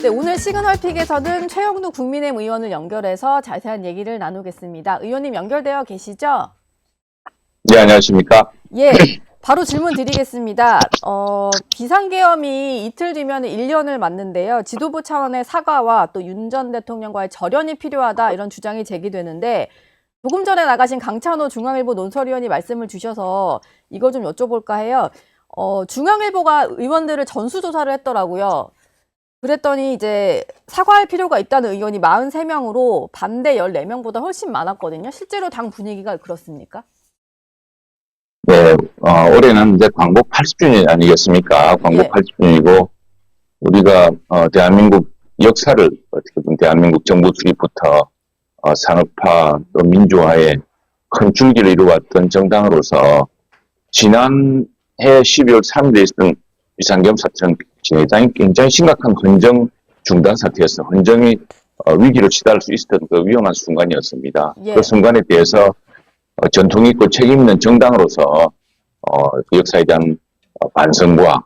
네, 오늘 시그널픽에서는 최영두 국민의힘 의원을 연결해서 자세한 얘기를 나누겠습니다. 의원님 연결되어 계시죠? 네, 안녕하십니까? 예, 바로 질문 드리겠습니다. 비상계엄이 이틀 뒤면 1년을 맞는데요. 지도부 차원의 사과와 또 윤 전 대통령과의 절연이 필요하다 이런 주장이 제기되는데 조금 전에 나가신 강찬호 중앙일보 논설위원이 말씀을 주셔서 이거 좀 여쭤볼까 해요. 중앙일보가 의원들을 전수조사를 했더라고요. 그랬더니 이제 사과할 필요가 있다는 의원이 43명으로 반대 14명보다 훨씬 많았거든요. 실제로 당 분위기가 그렇습니까? 네, 올해는 이제 광복 80주년 아니겠습니까? 광복 예. 80주년이고, 우리가, 대한민국 역사를, 어떻게 보면 대한민국 정부 수립부터, 산업화, 또 민주화에 큰 줄기를 이루어왔던 정당으로서, 지난해 12월 3일에 있었던 비상계엄 사태는 굉장히 심각한 헌정 중단 사태였어. 헌정이 위기로 치달을 수 있었던 그 위험한 순간이었습니다. 예. 그 순간에 대해서 전통 있고 책임 있는 정당으로서 그 역사에 대한 반성과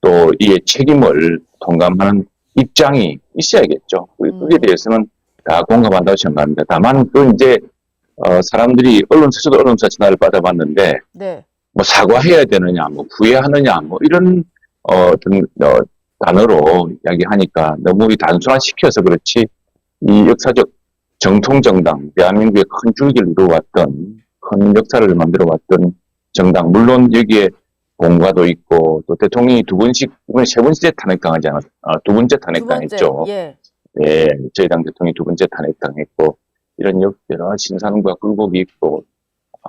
또 이에 책임을 통감하는 입장이 있어야겠죠. 그에 대해서는 다 공감한다고 생각합니다. 다만 이제 사람들이 언론사에서도 언론사 전화를 받아봤는데 네. 뭐 사과해야 되느냐, 뭐 후회하느냐, 뭐 이런 어떤 단어로 이야기하니까 너무 단순화시켜서 그렇지 이 역사적 정통 정당, 대한민국의 큰 줄기를 이루어왔던 큰 역사를 만들어왔던 정당, 물론 여기에 공과도 있고 또 대통령이 이번에 세 번째 탄핵당하지 않았, 두 번째 탄핵당했죠. 예. 네, 저희 당 대통령이 두 번째 탄핵당했고 이런 여러 신산과 굴곡이 있고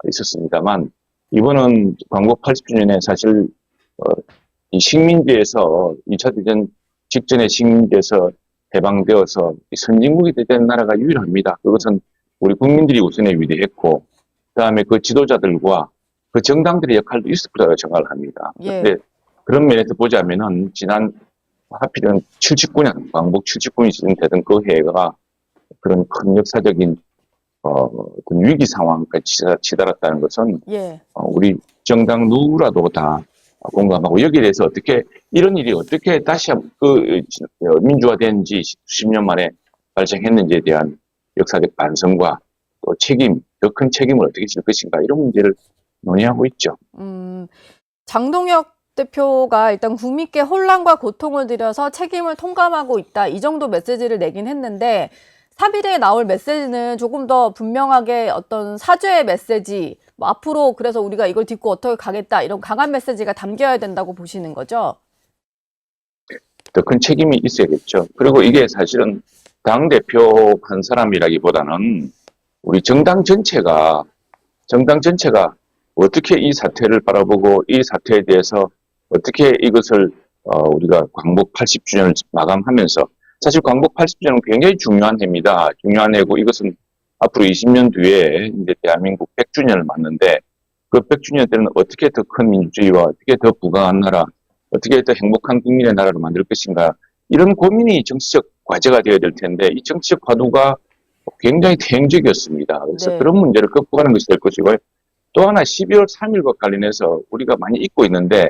있었습니다만 이번은 광복 80주년에 사실 이 식민지에서 2차 대전 직전에 식민지에서 해방되어서 선진국이 된 나라가 유일합니다. 그것은 우리 국민들이 우선에 위대했고 그다음에 그 지도자들과 그 정당들의 역할도 있을 거라고 생각을 합니다. 예. 그런데 그런 면에서 보자면은 지난 하필은 79년 광복 79년이 진행되던 그 해가 그런 큰 역사적인 어떤 위기 상황까지 치달았다는 것은 예. 우리 정당 누구라도 다 공감하고 여기에 대해서 이런 일이 어떻게 다시 민주화된 지 수십 년 만에 발생했는지에 대한 역사적 반성과 또 더 큰 책임을 어떻게 질 것인가 이런 문제를 논의하고 있죠. 장동혁 대표가 일단 국민께 혼란과 고통을 드려서 책임을 통감하고 있다. 이 정도 메시지를 내긴 했는데 3일에 나올 메시지는 조금 더 분명하게 어떤 사죄의 메시지, 뭐 앞으로 그래서 우리가 이걸 딛고 어떻게 가겠다 이런 강한 메시지가 담겨야 된다고 보시는 거죠? 더 큰 책임이 있어야겠죠. 그리고 이게 사실은 당대표 한 사람이라기보다는 우리 정당 전체가 어떻게 이 사태를 바라보고 이 사태에 대해서 어떻게 이것을 우리가 광복 80주년을 마감하면서 사실 광복 80주년은 굉장히 중요한 해입니다. 중요한 해고 이것은 앞으로 20년 뒤에 이제 대한민국 100주년을 맞는데 그 100주년 때는 어떻게 더 큰 민주주의와 어떻게 더 부강한 나라, 어떻게 더 행복한 국민의 나라를 만들 것인가 이런 고민이 정치적 과제가 되어야 될 텐데 이 정치적 과도가 굉장히 대행적이었습니다. 그래서 네. 그런 문제를 극복하는 것이 될 것이고 또 하나 12월 3일과 관련해서 우리가 많이 잊고 있는데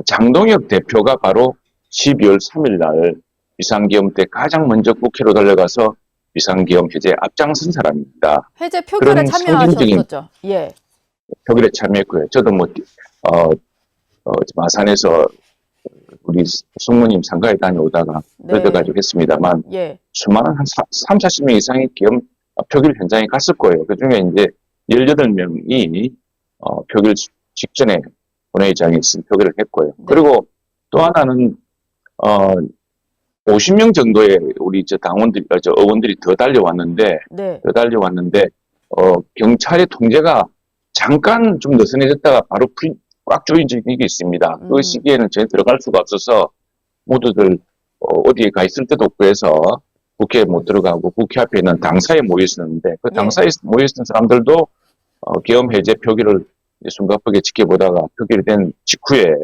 장동혁 대표가 바로 12월 3일 날 비상계엄 때 가장 먼저 국회로 달려가서 비상계엄 해제에 앞장선 사람입니다. 해제 표결에 그런 참여하셨었죠. 예. 표결에 참여했고요. 저도 마산에서 우리 숙모님 상가에 다녀오다가 네. 얻어가지고 했습니다만 예. 수많은 한 3, 40명 이상의 표결 현장에 갔을 거예요. 그 중에 이제 18명이 표결 직전에 본회의장에 있은 표결을 했고요. 네. 그리고 또 하나는 50명 정도의 우리 의원들이 더 달려왔는데 네. 경찰의 통제가 잠깐 좀 느슨해졌다가 바로 꽉 조인 적이 있습니다. 그 시기에는 저희 들어갈 수가 없어서 모두들 어디에 가 있을 때도 없고 해서 국회에 못 들어가고 국회 앞에 있는 당사에 모여 있었는데 그 당사에 모여 있었던 사람들도 계엄 해제 표기를 숨가쁘게 지켜보다가 표결이 된 직후에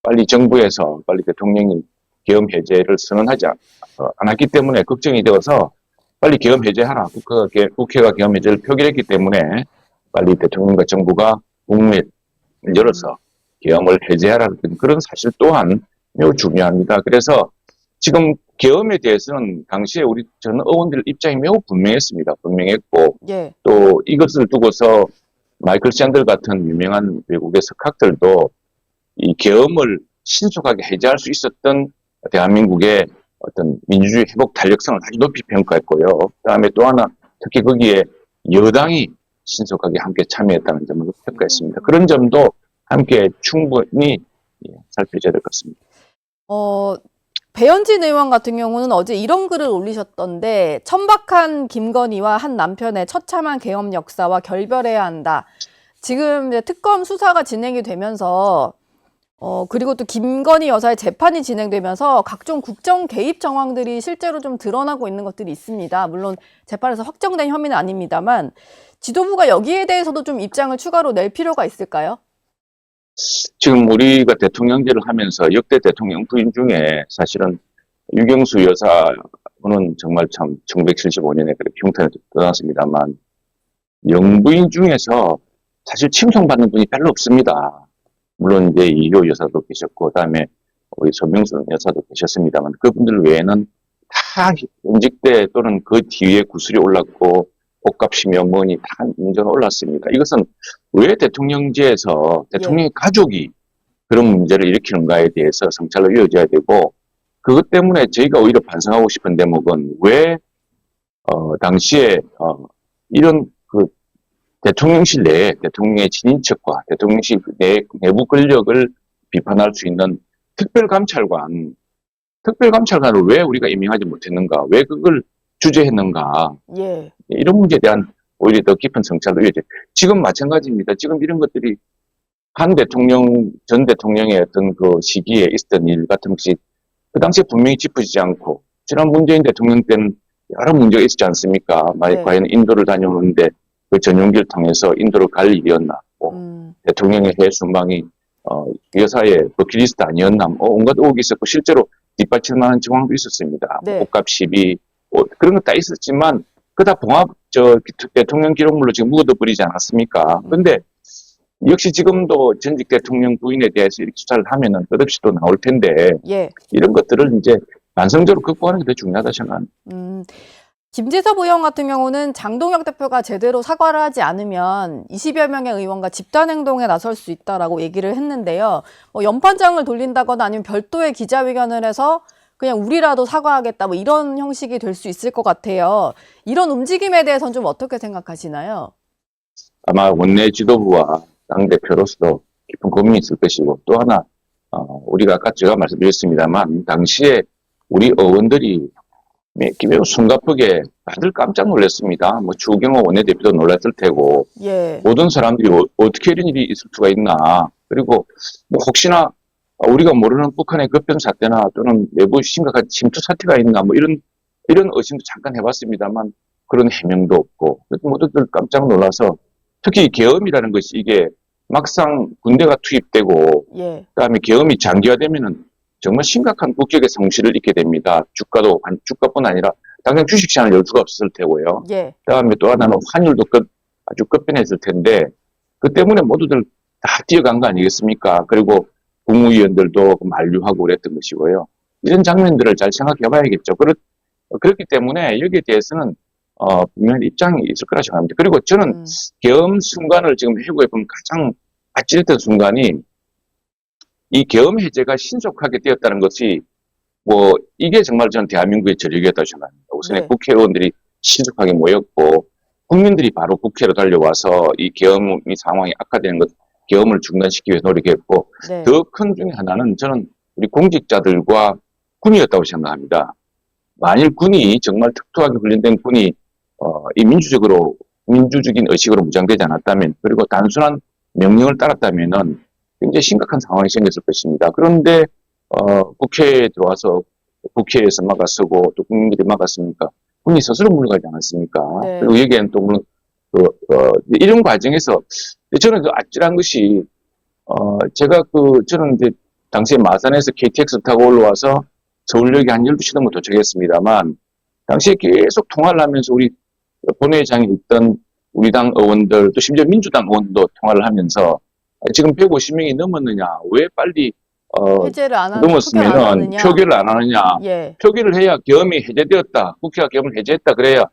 빨리 정부에서 빨리 대통령이 계엄 해제를 선언하지 않았기 때문에 걱정이 되어서 빨리 계엄 해제하라. 국회가 계엄 해제를 표결했기 때문에 빨리 대통령과 정부가 국무회의를 열어서 계엄을 해제하라는 그런 사실 또한 매우 중요합니다. 그래서 지금 계엄에 대해서는 당시에 우리 전 의원들 입장이 매우 분명했습니다. 분명했고 예. 또 이것을 두고서 마이클 샌들 같은 유명한 외국의 석학들도 이 계엄을 신속하게 해제할 수 있었던 대한민국의 어떤 민주주의 회복 탄력성을 아주 높이 평가했고요. 그다음에 또 하나 특히 거기에 여당이 신속하게 함께 참여했다는 점을 평가했습니다. 그런 점도 함께 충분히 살펴줘야 될 것 같습니다. 배현진 의원 같은 경우는 어제 이런 글을 올리셨던데, 천박한 김건희와 한 남편의 처참한 계엄 역사와 결별해야 한다. 지금 이제 특검 수사가 진행이 되면서 그리고 또 김건희 여사의 재판이 진행되면서 각종 국정 개입 정황들이 실제로 좀 드러나고 있는 것들이 있습니다. 물론 재판에서 확정된 혐의는 아닙니다만 지도부가 여기에 대해서도 좀 입장을 추가로 낼 필요가 있을까요? 지금 우리가 대통령제를 하면서 역대 대통령 부인 중에 사실은 유경수 여사는 정말 참 1975년에 그렇게 흉탄에 떠났습니다만 영부인 중에서 사실 칭송받는 분이 별로 없습니다. 물론 이제 이효 여사도 계셨고 그다음에 우리 손명수 여사도 계셨습니다만 그분들 외에는 다 현직 때 또는 그 뒤에 구슬이 올랐고 옷값이며 뭐니 다 문제가 올랐습니다. 이것은 왜 대통령제에서 대통령의 가족이 그런 문제를 일으키는가에 대해서 성찰로 이어져야 되고 그것 때문에 저희가 오히려 반성하고 싶은 대목은 왜 당시에 이런 그 대통령실 내에 대통령의 친인척과 대통령실 내부 권력을 비판할 수 있는 특별감찰관을 왜 우리가 임명하지 못했는가, 왜 그걸 주재했는가, 예. 이런 문제에 대한 오히려 더 깊은 성찰로 이어져. 지금 마찬가지입니다. 지금 이런 것들이 전 대통령의 어떤 그 시기에 있었던 일 같은 것이 그 당시에 분명히 짚어지지 않고, 지난 문재인 대통령 때는 여러 문제가 있었지 않습니까? 네. 과연 인도를 다녀오는데 그 전용기를 통해서 인도를 갈 일이었나? 대통령의 해외 순방이 여사의 버킷리스트 아니었나? 온갖 의혹이 있었고 실제로 뒷받칠 만한 정황도 있었습니다. 네. 옷값 시비 그런 거 다 있었지만 그 다 대통령 기록물로 지금 묻어버리지 않았습니까? 그런데 역시 지금도 전직 대통령 부인에 대해서 이렇게 수사를 하면은 끝없이 또 나올 텐데 예. 이런 것들을 이제 반성적으로 극복하는 게 더 중요하다 생각합니다. 김재섭 의원 같은 경우는 장동혁 대표가 제대로 사과를 하지 않으면 20여 명의 의원과 집단 행동에 나설 수 있다라고 얘기를 했는데요. 연판장을 돌린다거나 아니면 별도의 기자회견을 해서 그냥 우리라도 사과하겠다 뭐 이런 형식이 될 수 있을 것 같아요. 이런 움직임에 대해서는 좀 어떻게 생각하시나요? 아마 원내 지도부와 당대표로서도 깊은 고민이 있을 것이고 또 하나 우리가 아까 제가 말씀드렸습니다만 당시에 우리 의원들이 매우 숨가쁘게 다들 깜짝 놀랐습니다. 뭐 주경호 원내대표도 놀랐을 테고 예. 모든 사람들이 어떻게 이런 일이 있을 수가 있나. 그리고 뭐 혹시나 우리가 모르는 북한의 급변 사태나 또는 내부 심각한 침투 사태가 있나 뭐 이런 의심도 잠깐 해봤습니다만 그런 해명도 없고 모두들 깜짝 놀라서 특히 계엄이라는 것이 이게 막상 군대가 투입되고 예. 그다음에 계엄이 장기화되면은 정말 심각한 국격의 성실을 잃게 됩니다. 주가뿐 아니라 당장 주식시장을 열 수가 없을 테고요. 예. 그다음에 또 하나는 환율도 아주 급변했을 텐데 그 때문에 모두들 다 뛰어간 거 아니겠습니까? 그리고 국무위원들도 만류하고 그랬던 것이고요. 이런 장면들을 잘 생각해 봐야겠죠. 그렇기 때문에 여기에 대해서는 분명히 입장이 있을 거라 생각합니다. 그리고 저는 계엄 순간을 지금 회고해 보면 가장 아찔했던 순간이 이 계엄 해제가 신속하게 되었다는 것이 뭐 이게 정말 저는 대한민국의 저력이었다고 생각합니다. 우선 네. 국회의원들이 신속하게 모였고 국민들이 바로 국회로 달려와서 이 계엄 상황이 악화되는 것, 계엄을 중단시키기 위해 노력했고 네. 더 큰 중에 하나는 저는 우리 공직자들과 군이었다고 생각합니다. 만일 군이 정말 특수하게 훈련된 군이 이 민주적인 의식으로 무장되지 않았다면 그리고 단순한 명령을 따랐다면은 굉장히 심각한 상황이 생겼을 것입니다. 그런데 국회에 들어와서 국회에서 막아서고 또 국민들이 막았으니까 군이 스스로 물러가지 않았습니까? 네. 그리고 여기에는 또 물론 이런 과정에서 저는 아찔한 것이 제가 저는 이제 당시에 마산에서 KTX 타고 올라와서 서울역에 한 12시 넘어 도착했습니다만 당시에 계속 통화를 하면서 우리 본회의장에 있던 우리 당 의원들 또 심지어 민주당 의원도 통화를 하면서 지금 150명이 넘었느냐 왜 빨리 해제를 안 하는, 표결 안 넘었으면은 하느냐. 표결을 안 하느냐. 예. 표결을 해야 계엄이 해제되었다. 국회가 계엄을 해제했다. 그래야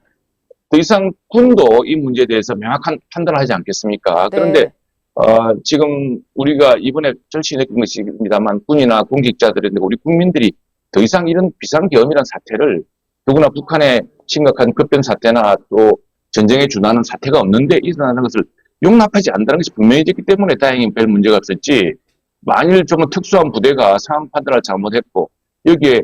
더 이상 군도 이 문제에 대해서 명확한 판단을 하지 않겠습니까? 그런데 네. 지금 우리가 이번에 절실히 느낀 것입니다만 군이나 공직자들인데 우리 국민들이 더 이상 이런 비상계엄이라는 사태를 더구나 북한의 심각한 급변 사태나 또 전쟁에 준하는 사태가 없는데 일어나는 것을 용납하지 않는다는 것이 분명해졌기 때문에 다행히 별 문제가 없었지. 만일 좀 특수한 부대가 상황 판단을 잘못했고 여기에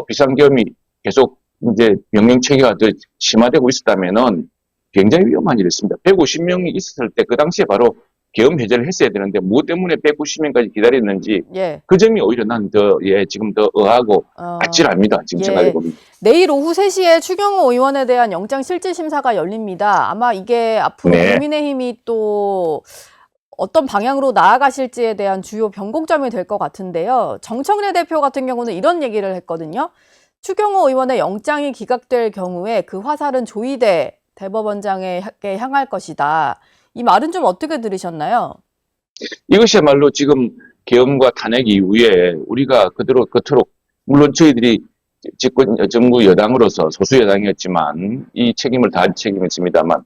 비상계엄이 계속 이제 명령 체계가 더 심화되고 있었다면은 굉장히 위험한 일이었습니다. 150명이 있었을 때 그 당시에 바로 계엄 해제를 했어야 되는데 뭐 때문에 190명까지 기다렸는지 예. 그 점이 오히려 난 더 지금 더 의아하고 아찔합니다. 지금 예. 생각해보면. 내일 오후 3시에 추경호 의원에 대한 영장실질심사가 열립니다. 아마 이게 앞으로 네. 국민의힘이 또 어떤 방향으로 나아가실지에 대한 주요 변곡점이 될 것 같은데요. 정청래 대표 같은 경우는 이런 얘기를 했거든요. 추경호 의원의 영장이 기각될 경우에 그 화살은 조희대 대법원장에게 향할 것이다. 이 말은 좀 어떻게 들으셨나요? 이것이야말로 지금 계엄과 탄핵 이후에 우리가 그토록 물론 저희들이 집권 정부 여당으로서 소수 여당이었지만 이 책임을 다할 책임이었습니다만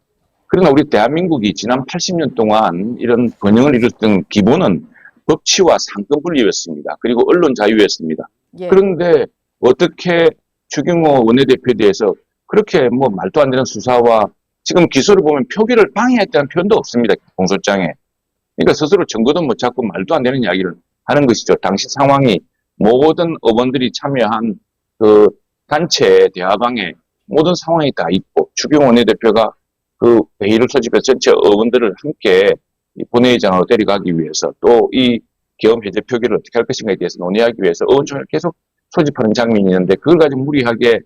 그러나 우리 대한민국이 지난 80년 동안 이런 번영을 이뤘던 기본은 법치와 상권 분리였습니다. 그리고 언론 자유였습니다. 예. 그런데 어떻게 추경호 원내대표에 대해서 그렇게 뭐 말도 안 되는 수사와 지금 기소를 보면 표기를 방해했다는 표현도 없습니다. 공소장에. 그러니까 스스로 증거도 못 찾고 말도 안 되는 이야기를 하는 것이죠. 당시 상황이 모든 의원들이 참여한 그 단체 대화방에 모든 상황이 다 있고 추경호 원내대표가 그 회의를 소집해서 전체 의원들을 함께 본회의장으로 데려가기 위해서 또 이 계엄 해제 표기를 어떻게 할 것인가에 대해서 논의하기 위해서 의원총회를 계속 소집하는 장면이 있는데 그걸 가지고 무리하게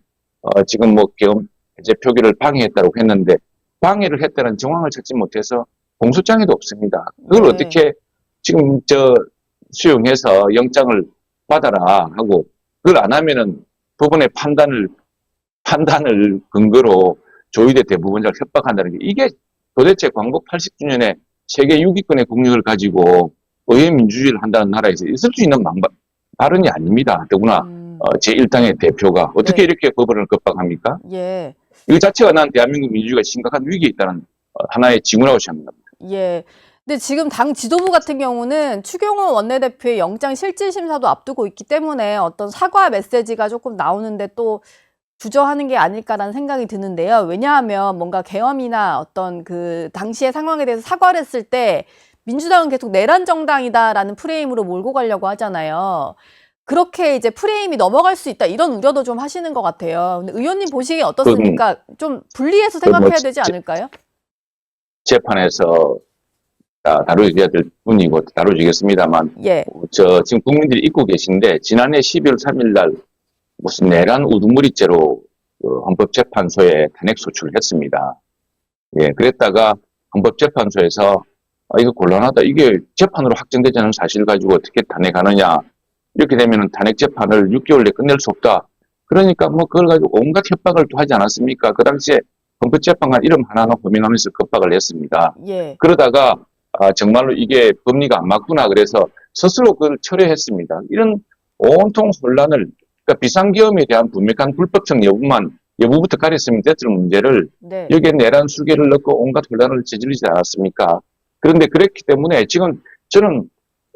지금 뭐 계엄 해제 표기를 방해했다고 했는데 방해를 했다는 정황을 찾지 못해서 공소장에도 없습니다. 그걸 네. 어떻게 지금 수용해서 영장을 받아라 하고 그걸 안 하면은 법원의 판단을 근거로 조희대 대법원장을 협박한다는 게 이게 도대체 광복 80주년에 세계 6위권의 국력을 가지고 의회 민주주의를 한다는 나라에서 있을 수 있는 발언이 아닙니다. 더구나 제1당의 대표가 어떻게 네. 이렇게 법원을 겁박합니까? 예. 이 자체가 난 대한민국 민주주의가 심각한 위기에 있다는 하나의 징후라고 생각합니다. 예. 근데 지금 당 지도부 같은 경우는 추경호 원내대표의 영장 실질심사도 앞두고 있기 때문에 어떤 사과 메시지가 조금 나오는데 또 주저하는 게 아닐까라는 생각이 드는데요. 왜냐하면 뭔가 계엄이나 어떤 그 당시의 상황에 대해서 사과를 했을 때 민주당은 계속 내란 정당이다라는 프레임으로 몰고 가려고 하잖아요. 그렇게 이제 프레임이 넘어갈 수 있다 이런 우려도 좀 하시는 것 같아요. 근데 의원님 보시기에 어떻습니까? 좀 분리해서 생각해야 되지 않을까요? 재판에서 다루어야 될 분이고 다루어지겠습니다만 예. 지금 국민들이 잊고 계신데 지난해 12월 3일 날 무슨 내란 우두머리죄로 헌법재판소에 탄핵 소추를 했습니다. 예, 그랬다가 헌법재판소에서 이거 곤란하다. 이게 재판으로 확정되지 않은 사실을 가지고 어떻게 탄핵하느냐. 이렇게 되면 탄핵 재판을 6개월 내에 끝낼 수 없다. 그러니까 뭐 그걸 가지고 온갖 협박을 또 하지 않았습니까? 그 당시에 헌법재판관 이름 하나하나 호명하면서 겁박을 했습니다. 예. 그러다가 정말로 이게 법리가 안 맞구나 그래서 스스로 그걸 철회했습니다. 이런 온통 혼란을 그러니까 비상계엄에 대한 분명한 불법성 여부부터 가렸으면 됐을 문제를 네. 여기에 내란 수개를 넣고 온갖 혼란을 저지르지 않았습니까? 그런데 그랬기 때문에 지금 저는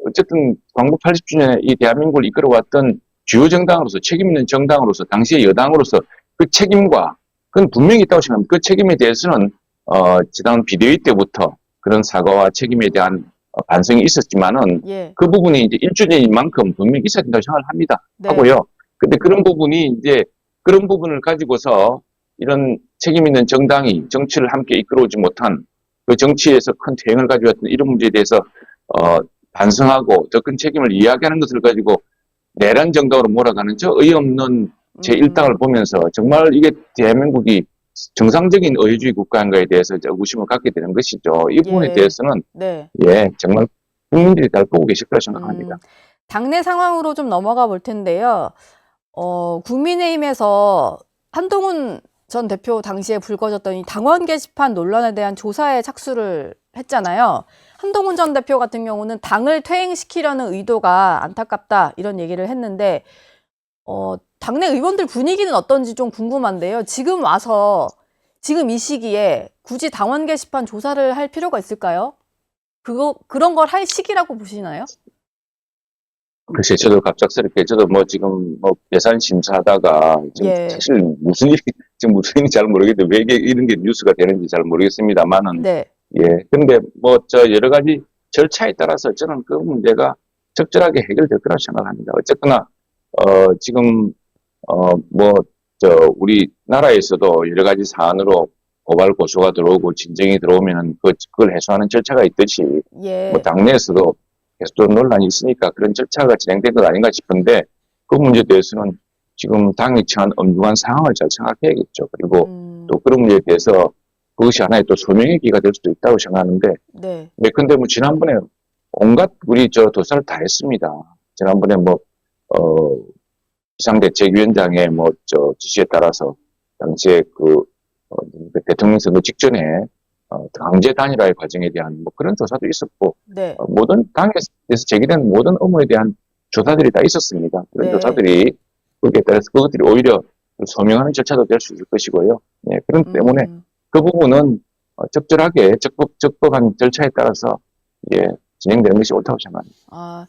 어쨌든 광복 80주년에 이 대한민국을 이끌어왔던 주요 정당으로서 책임 있는 정당으로서 당시의 여당으로서 그 책임과 그건 분명히 있다고 생각합니다. 그 책임에 대해서는 지난 비대위 때부터 그런 사과와 책임에 대한 반성이 있었지만은 예. 그 부분이 이제 1주년인 만큼 분명히 있어야 된다고 생각을 합니다. 네. 하고요. 근데 그런 부분이 이제 그런 부분을 가지고서 이런 책임 있는 정당이 정치를 함께 이끌어오지 못한 그 정치에서 큰 퇴행을 가져왔던 이런 문제에 대해서 반성하고 더 큰 책임을 이야기하는 것을 가지고 내란 정당으로 몰아가는 저 어이없는 제1당을 보면서 정말 이게 대한민국이 정상적인 의회주의 국가인가에 대해서 의구심을 갖게 되는 것이죠. 이 부분에 예. 대해서는 네. 정말 국민들이 잘 보고 계실 거라 생각합니다. 당내 상황으로 좀 넘어가 볼 텐데요. 국민의힘에서 한동훈 전 대표 당시에 불거졌던 이 당원 게시판 논란에 대한 조사에 착수를 했잖아요. 한동훈 전 대표 같은 경우는 당을 퇴행시키려는 의도가 안타깝다 이런 얘기를 했는데 당내 의원들 분위기는 어떤지 좀 궁금한데요. 지금 와서 지금 이 시기에 굳이 당원 게시판 조사를 할 필요가 있을까요? 그런 걸 할 시기라고 보시나요? 글쎄, 저도 갑작스럽게, 저도 뭐 지금 뭐 예산 심사하다가, 지금 예. 사실 지금 무슨 일인지 잘 모르겠는데, 왜 이런 게 뉴스가 되는지 잘 모르겠습니다만은, 네. 예. 근데 뭐 여러 가지 절차에 따라서 저는 그 문제가 적절하게 해결될 거라고 생각합니다. 어쨌거나, 지금, 우리나라에서도 여러 가지 사안으로 고발 고소가 들어오고 진정이 들어오면은 그걸 해소하는 절차가 있듯이, 예. 뭐 당내에서도 계속 논란이 있으니까 그런 절차가 진행된 것 아닌가 싶은데 그 문제에 대해서는 지금 당이 처한 엄중한 상황을 잘 생각해야겠죠. 그리고 또 그런 문제에 대해서 그것이 하나의 또 소명의 기가 될 수도 있다고 생각하는데 네. 근데 뭐 지난번에 온갖 우리 도사를 다 했습니다. 지난번에 비상대책위원장의 지시에 따라서 당시에 그 대통령 선거 직전에 강제 단일화의 과정에 대한 그런 조사도 있었고 네. 모든 당에서 제기된 모든 업무에 대한 조사들이 다 있었습니다. 그런 네. 조사들이 거기에 따라서 그것들이 오히려 소명하는 절차도 될 수 있을 것이고요. 네, 그런 때문에 그 부분은 적절하게 적법한 절차에 따라서 진행되는 것이 옳다고 생각합니다. 아,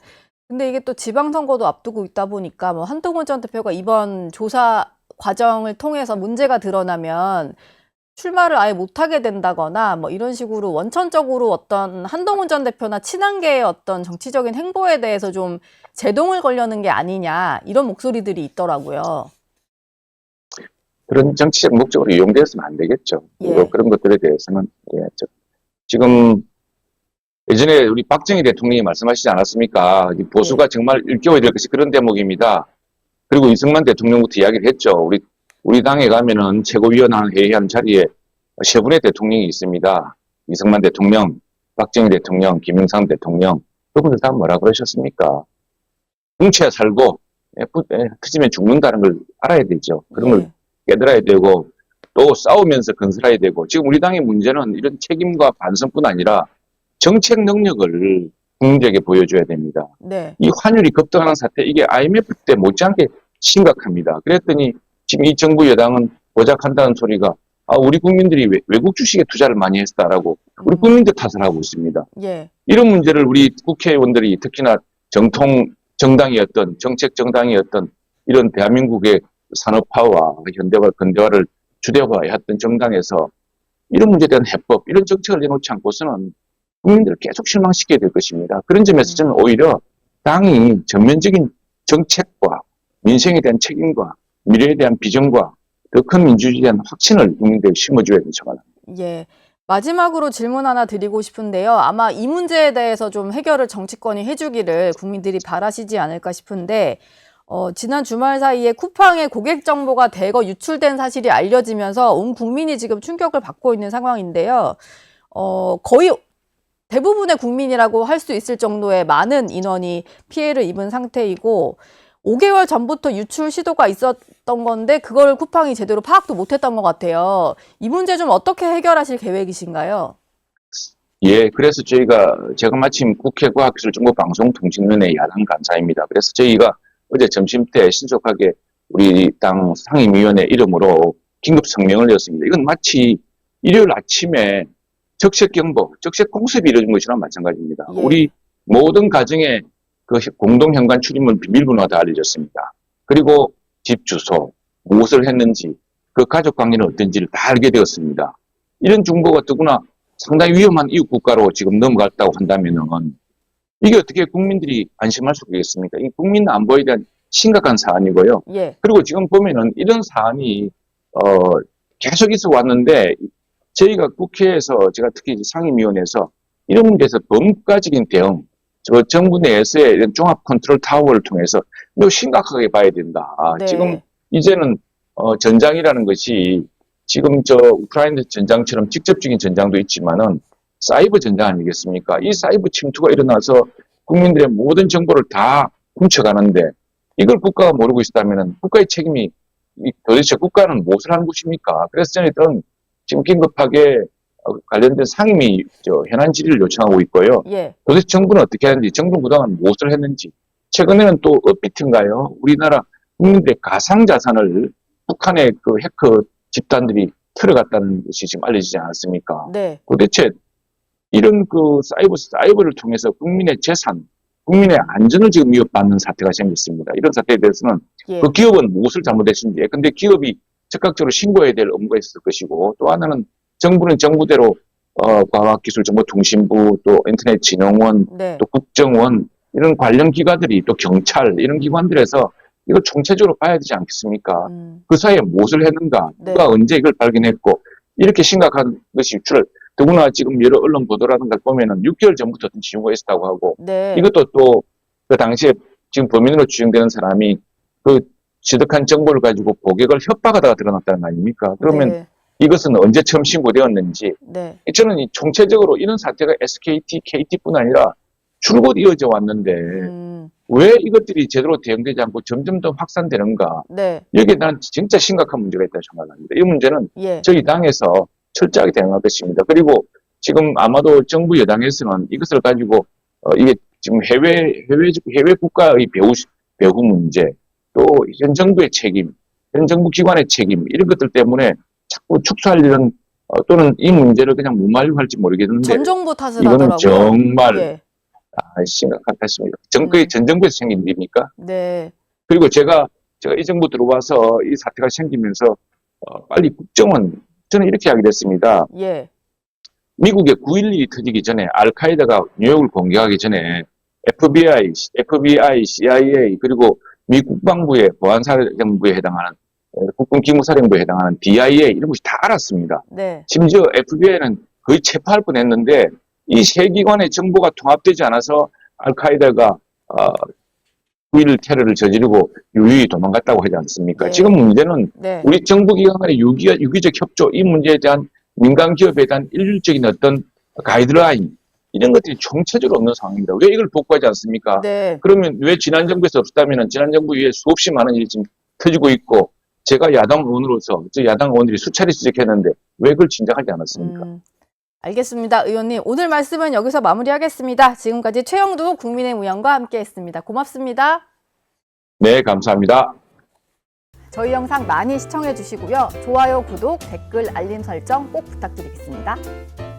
근데 이게 또 지방선거도 앞두고 있다 보니까 뭐 한동훈 전 대표가 이번 조사 과정을 통해서 문제가 드러나면 출마를 아예 못하게 된다거나 뭐 이런 식으로 원천적으로 어떤 한동훈 전 대표나 친한계의 어떤 정치적인 행보에 대해서 좀 제동을 걸려는 게 아니냐 이런 목소리들이 있더라고요. 그런 정치적 목적으로 이용되어서는 안 되겠죠. 예. 그런 것들에 대해서는 지금 예전에 우리 박정희 대통령이 말씀하시지 않았습니까? 이 보수가 정말 일깨워야 될 것이 그런 대목입니다. 그리고 이승만 대통령부터 이야기를 했죠. 우리 당에 가면은 최고위원회 회의한 자리에 세 분의 대통령이 있습니다. 이승만 대통령, 박정희 대통령, 김영삼 대통령. 그분들 다 뭐라 그러셨습니까? 뭉쳐야 살고, 터지면 죽는다는 걸 알아야 되죠. 그런 걸 깨달아야 되고, 또 싸우면서 건설해야 되고, 지금 우리 당의 문제는 이런 책임과 반성뿐 아니라 정책 능력을 국민들에게 보여줘야 됩니다. 네. 이 환율이 급등하는 사태, 이게 IMF 때 못지않게 심각합니다. 그랬더니 지금 이 정부 여당은 보작한다는 소리가 우리 국민들이 외국 주식에 투자를 많이 했다라고 우리 국민들 탓을 하고 있습니다. 예. 이런 문제를 우리 국회의원들이 특히나 정통 정당이었던 정책 정당이었던 이런 대한민국의 산업화와 현대화, 근대화를 주대화해야 했던 정당에서 이런 문제에 대한 해법, 이런 정책을 내놓지 않고서는 국민들을 계속 실망시켜야 될 것입니다. 그런 점에서 저는 오히려 당이 전면적인 정책과 민생에 대한 책임과 미래에 대한 비전과 더 큰 민주주의에 대한 확신을 국민들에게 심어줘야 된다고 생각합니다. 예. 마지막으로 질문 하나 드리고 싶은데요. 아마 이 문제에 대해서 좀 해결을 정치권이 해주기를 국민들이 바라시지 않을까 싶은데 지난 주말 사이에 쿠팡의 고객 정보가 대거 유출된 사실이 알려지면서 온 국민이 지금 충격을 받고 있는 상황인데요. 거의 대부분의 국민이라고 할 수 있을 정도의 많은 인원이 피해를 입은 상태이고 5개월 전부터 유출 시도가 있었던 건데 그걸 쿠팡이 제대로 파악도 못했던 것 같아요. 이 문제 좀 어떻게 해결하실 계획이신가요? 예, 그래서 제가 마침 국회 과학기술정보방송통신위원회 야당 간사입니다. 그래서 저희가 어제 점심 때 신속하게 우리 당 상임위원회 이름으로 긴급 성명을 냈습니다. 이건 마치 일요일 아침에 적색경보, 적색공습이 이루어진 것이랑 마찬가지입니다. 예. 우리 모든 가정에 그 공동현관 출입문 비밀번호가 다 알려졌습니다. 그리고 집 주소, 무엇을 했는지, 그 가족 관계는 어떤지를 다 알게 되었습니다. 이런 정보가 더구나 상당히 위험한 이웃 국가로 지금 넘어갔다고 한다면은 이게 어떻게 국민들이 안심할 수 있겠습니까? 이 국민 안보에 대한 심각한 사안이고요. 예. 그리고 지금 보면은 이런 사안이 계속 있어 왔는데 저희가 국회에서 제가 특히 상임위원회에서 이런 문제에서 범국가적인 대응, 정부 내에서의 이런 종합 컨트롤 타워를 통해서 매우 심각하게 봐야 된다. 네. 지금 이제는 전장이라는 것이 지금 우크라이나 전장처럼 직접적인 전장도 있지만은 사이버 전장 아니겠습니까? 이 사이버 침투가 일어나서 국민들의 모든 정보를 다 훔쳐가는데 이걸 국가가 모르고 있다면은 국가의 책임이 도대체 국가는 무엇을 하는 것입니까? 그래서 저희들은 지금 긴급하게 관련된 상임위 현안 질의를 요청하고 있고요. 예. 도대체 정부는 어떻게 하는지, 정부 그동안 무엇을 했는지, 최근에는 또 업비트인가요? 우리나라 국민들의 가상자산을 북한의 그 해커 집단들이 틀어갔다는 것이 지금 알려지지 않았습니까? 네. 도대체 이런 그 사이버를 통해서 국민의 재산, 국민의 안전을 지금 위협받는 사태가 생겼습니다. 이런 사태에 대해서는 예. 그 기업은 무엇을 잘못했는지, 근데 기업이 적극적으로 신고해야 될 업무가 있을 것이고, 또 하나는 정부는 정부대로 과학기술정보통신부, 또 인터넷진흥원, 네. 또 국정원 이런 관련 기관들이 또 경찰 이런 기관들에서 이걸 총체적으로 봐야 되지 않겠습니까? 그 사이에 무엇을 했는가, 네. 누가 언제 이걸 발견했고 이렇게 심각한 것이 더구나 지금 여러 언론 보도라는 걸 보면은 6개월 전부터 어떤 징후가 있었다고 하고 네. 이것도 또 그 당시에 지금 범인으로 추정되는 사람이 그 취득한 정보를 가지고 고객을 협박하다가 드러났다는 거 아닙니까? 그러면 네. 이것은 언제 처음 신고되었는지 네. 저는 이 총체적으로 이런 사태가 SKT, KT뿐 아니라 줄곧 이어져 왔는데 왜 이것들이 제대로 대응되지 않고 점점 더 확산되는가? 네. 여기에 나는 진짜 심각한 문제가 있다고 생각합니다. 이 문제는 예. 저희 당에서 철저하게 대응할 것입니다. 그리고 지금 아마도 정부 여당에서는 이것을 가지고 이게 지금 해외 국가의 배후 문제, 또 현 정부의 책임, 현 정부 기관의 책임 이런 것들 때문에 자꾸 축소하려는 또는 이 문제를 그냥 무마하려고 할지 모르겠는데 전 정부 탓을 이거는 하더라고요. 정말 예. 심각한 탓입니다. 전 정부에서 생긴 일입니까? 네. 그리고 제가 이 정부 들어와서 이 사태가 생기면서 빨리 국정원 저는 이렇게 하게 됐습니다. 예. 미국의 9.11이 터지기 전에 알카에다가 뉴욕을 공격하기 전에 FBI, CIA 그리고 미 국방부의 보안사령부에 해당하는 국군기무사령부에 해당하는 DIA 이런 것이 다 알았습니다. 네. 심지어 FBI는 거의 체포할 뻔했는데 이 세 기관의 정보가 통합되지 않아서 알카에다가 9.11 테러를 저지르고 유유히 도망갔다고 하지 않습니까? 네. 지금 문제는 네. 우리 정부 기관 간의 유기적 협조 이 문제에 대한 민간 기업에 대한 일률적인 어떤 가이드라인 이런 것들이 총체적으로 없는 상황입니다. 왜 이걸 복구하지 않습니까? 네. 그러면 왜 지난 정부에서 없었다면 지난 정부 이후에 수없이 많은 일이 지금 터지고 있고 제가 야당 의원으로서 야당 의원들이 수차례 지적했는데 왜 그걸 진작하지 않았습니까? 알겠습니다. 의원님 오늘 말씀은 여기서 마무리하겠습니다. 지금까지 최영두 국민의힘 의원과 함께했습니다. 고맙습니다. 네, 감사합니다. 저희 영상 많이 시청해 주시고요. 좋아요, 구독, 댓글, 알림 설정 꼭 부탁드리겠습니다.